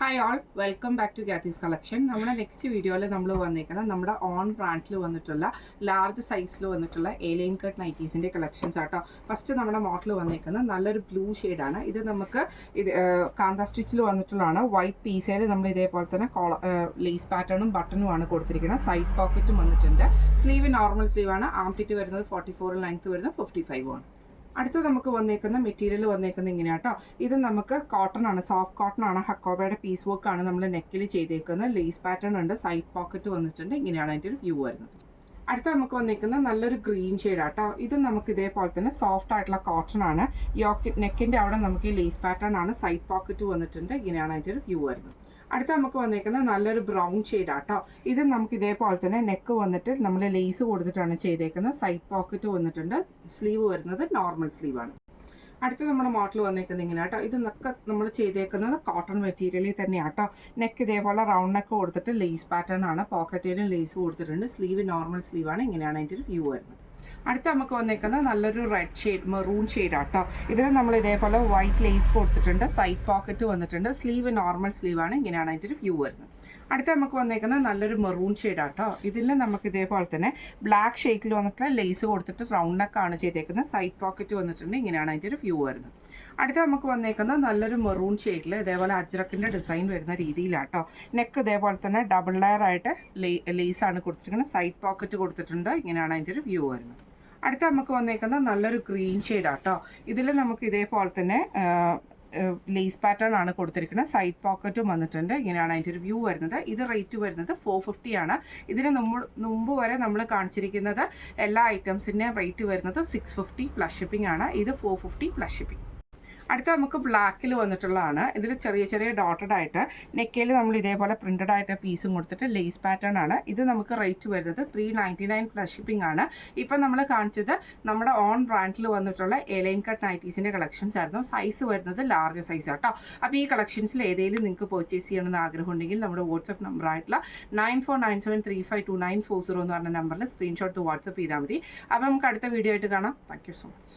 Hi all, welcome back to ഗ്യാത്തീസ് collection. നമ്മുടെ next വീഡിയോയിൽ നമ്മൾ വന്നിരിക്കുന്നത് നമ്മുടെ ഓൺ ബ്രാൻഡിൽ വന്നിട്ടുള്ള ലാർജ് സൈസിൽ വന്നിട്ടുള്ള ഏലിയൻ കട്ട് നൈറ്റീസിൻ്റെ കളക്ഷൻസ് ആട്ടോ. ഫസ്റ്റ് നമ്മുടെ മോഡൽ വന്നിരിക്കുന്നത് നല്ലൊരു ബ്ലൂ ഷെയ്ഡാണ്. ഇത് നമുക്ക് കാന്ത സ്റ്റിച്ചിൽ വന്നിട്ടുള്ളതാണ്. വൈറ്റ് പീസയിൽ നമ്മൾ ഇതേപോലെ തന്നെ ലേസ് പാറ്റേണും ബട്ടണുമാണ് കൊടുത്തിരിക്കുന്നത്. സൈഡ് പോക്കറ്റും വന്നിട്ടുണ്ട്. Sleeve normal സ്ലീവാണ്. ആംപിറ്റ് വരുന്നത് 44, ലെങ്ത് വരുന്നത് 55 ആണ്. അടുത്ത നമുക്ക് വന്നേക്കുന്ന മെറ്റീരിയൽ വന്നേക്കുന്നത് ഇങ്ങനെയാട്ടോ. ഇത് നമുക്ക് കോട്ടൺ ആണ്, സോഫ്റ്റ് കോട്ടൺ ആണ്. ഹക്കോബയുടെ പീസ് വർക്ക് ആണ് നമ്മൾ നെക്കിൽ ചെയ്തേക്കുന്നത്. ലേസ് പാറ്റേൺ ഉണ്ട്, സൈഡ് പോക്കറ്റ് വന്നിട്ടുണ്ട്. ഇങ്ങനെയാണ് അതിൻ്റെ ഒരു വ്യൂ വരുന്നത്. അടുത്ത നമുക്ക് വന്നിരിക്കുന്നത് നല്ലൊരു ഗ്രീൻ ഷെയ്ഡാട്ടോ. ഇത് നമുക്ക് ഇതേപോലെ തന്നെ സോഫ്റ്റ് ആയിട്ടുള്ള കോട്ടൺ ആണ്. നെക്കിൻ്റെ അവിടെ നമുക്ക് ഈ ലേസ് പാറ്റേൺ ആണ്, സൈഡ് പോക്കറ്റ് വന്നിട്ടുണ്ട്. ഇങ്ങനെയാണ് അതിൻ്റെ ഒരു വ്യൂ വരുന്നത്. അടുത്ത നമുക്ക് വന്നേക്കുന്നത് നല്ലൊരു ബ്രൗൺ ഷെയ്ഡാട്ടോ. ഇത് നമുക്ക് ഇതേപോലെ തന്നെ നെക്ക് വന്നിട്ട് നമ്മൾ ലേസ് കൊടുത്തിട്ടാണ് ചെയ്തേക്കുന്നത്. സൈഡ് പോക്കറ്റ് വന്നിട്ടുണ്ട്. സ്ലീവ് വരുന്നത് നോർമൽ സ്ലീവാണ്. അടുത്ത നമ്മുടെ മോഡൽ വന്നേക്കുന്നത് ഇങ്ങനെ കേട്ടോ. ഇതൊക്കെ നമ്മൾ ചെയ്തേക്കുന്നത് കോട്ടൺ മെറ്റീരിയലിൽ തന്നെയാട്ടോ. നെക്ക് ഇതേപോലെ റൗണ്ട് നെക്ക് കൊടുത്തിട്ട് ലേസ് പാറ്റേൺ ആണ്. പോക്കറ്റിലും ലേസ് കൊടുത്തിട്ടുണ്ട്. സ്ലീവ് നോർമൽ സ്ലീവാണ്. ഇങ്ങനെയാണ് അതിൻ്റെ ഒരു വ്യൂ വരുന്നത്. അടുത്ത നമുക്ക് വന്നേക്കുന്നത് നല്ലൊരു റെഡ് ഷെയ്ഡ്, മെറൂൺ ഷെയ്ഡാട്ടോ. ഇതിൽ നമ്മൾ ഇതേപോലെ വൈറ്റ് ലേസ് കൊടുത്തിട്ടുണ്ട്. സൈഡ് പോക്കറ്റ് വന്നിട്ടുണ്ട്. സ്ലീവ് നോർമൽ സ്ലീവാണ്. ഇങ്ങനെയാണ് അതിൻ്റെ ഒരു വ്യൂ വരുന്നത്. അടുത്ത നമുക്ക് വന്നേക്കുന്നത് നല്ലൊരു മെറൂൺ ഷെയ്ഡാട്ടോ. ഇതിൽ നമുക്ക് ഇതേപോലെ തന്നെ ബ്ലാക്ക് ഷെയ്ഡിൽ വന്നിട്ടുള്ള ലേസ് കൊടുത്തിട്ട് റൗണ്ട് നെക്കാണ് ചെയ്തേക്കുന്നത്. സൈഡ് പോക്കറ്റ് വന്നിട്ടുണ്ട്. ഇങ്ങനെയാണ് അതിൻ്റെ ഒരു വ്യൂ വരുന്നത്. അടുത്ത നമുക്ക് വന്നേക്കുന്നത് നല്ലൊരു മെറൂൺ ഷെയ്ഡിൽ ഇതേപോലെ അജ്രക്കിൻ്റെ ഡിസൈൻ വരുന്ന രീതിയിലാട്ടോ. നെക്ക് ഇതേപോലെ തന്നെ ഡബിൾ ലെയർ ആയിട്ട് ലേസാണ് കൊടുത്തിരിക്കുന്നത്. സൈഡ് പോക്കറ്റ് കൊടുത്തിട്ടുണ്ട്. ഇങ്ങനെയാണ് അതിൻ്റെ ഒരു വ്യൂ വരുന്നത്. അടുത്ത നമുക്ക് വന്നേക്കുന്നത് നല്ലൊരു ഗ്രീൻ ഷെയ്ഡാട്ടോ. ഇതിൽ നമുക്ക് ഇതേപോലെ തന്നെ ലേസ് പാറ്റേൺ ആണ് കൊടുത്തിരിക്കുന്നത്. സൈഡ് പോക്കറ്റും വന്നിട്ടുണ്ട്. ഇങ്ങനെയാണ് അതിൻ്റെ ഒരു വ്യൂ വരുന്നത്. ഇത് റേറ്റ് വരുന്നത് 450 ആണ്. ഇതിന് മുമ്പ് വരെ നമ്മൾ കാണിച്ചിരിക്കുന്നത് എല്ലാ ഐറ്റംസിൻ്റെയും റേറ്റ് വരുന്നത് 650 പ്ലസ് ഷിപ്പിംഗ് ആണ്. ഇത് 450 പ്ലസ് ഷിപ്പിംഗ്. അടുത്ത നമുക്ക് ബ്ലാക്കിൽ വന്നിട്ടുള്ളതാണ്. ഇതിൽ ചെറിയ ചെറിയ ഡോട്ടഡ് ആയിട്ട് നെക്കയിൽ നമ്മൾ ഇതേപോലെ പ്രിൻറ്റഡ് ആയിട്ട് പീസും കൊടുത്തിട്ട് ലേസ് പാറ്റേൺ ആണ്. ഇത് നമുക്ക് റേറ്റ് വരുന്നത് 399 പ്ലസ് ഷിപ്പിംഗ് ആണ്. ഇപ്പം നമ്മൾ കാണിച്ചത് നമ്മുടെ ഓൺ ബ്രാൻഡിൽ വന്നിട്ടുള്ള ഏലൈൻ കട്ട് നൈറ്റീസിൻ്റെ കളക്ഷൻസ് ആയിരുന്നു. സൈസ് വരുന്നത് ലാർജ് സൈസ് ആട്ടോ. അപ്പോൾ ഈ കളക്ഷൻസിൽ ഏതെങ്കിലും നിങ്ങൾക്ക് പർച്ചേസ് ചെയ്യണമെന്ന് ആഗ്രഹമുണ്ടെങ്കിൽ നമ്മുടെ വാട്സപ്പ് നമ്പർ ആയിട്ടുള്ള 9497352940 എന്ന് പറഞ്ഞ നമ്പറിൽ സ്ക്രീൻഷോട്ട് വാട്സപ്പ് ചെയ്താൽ മതി. അപ്പോൾ നമുക്ക് അടുത്ത വീഡിയോ ആയിട്ട് കാണാം. Thank you so much.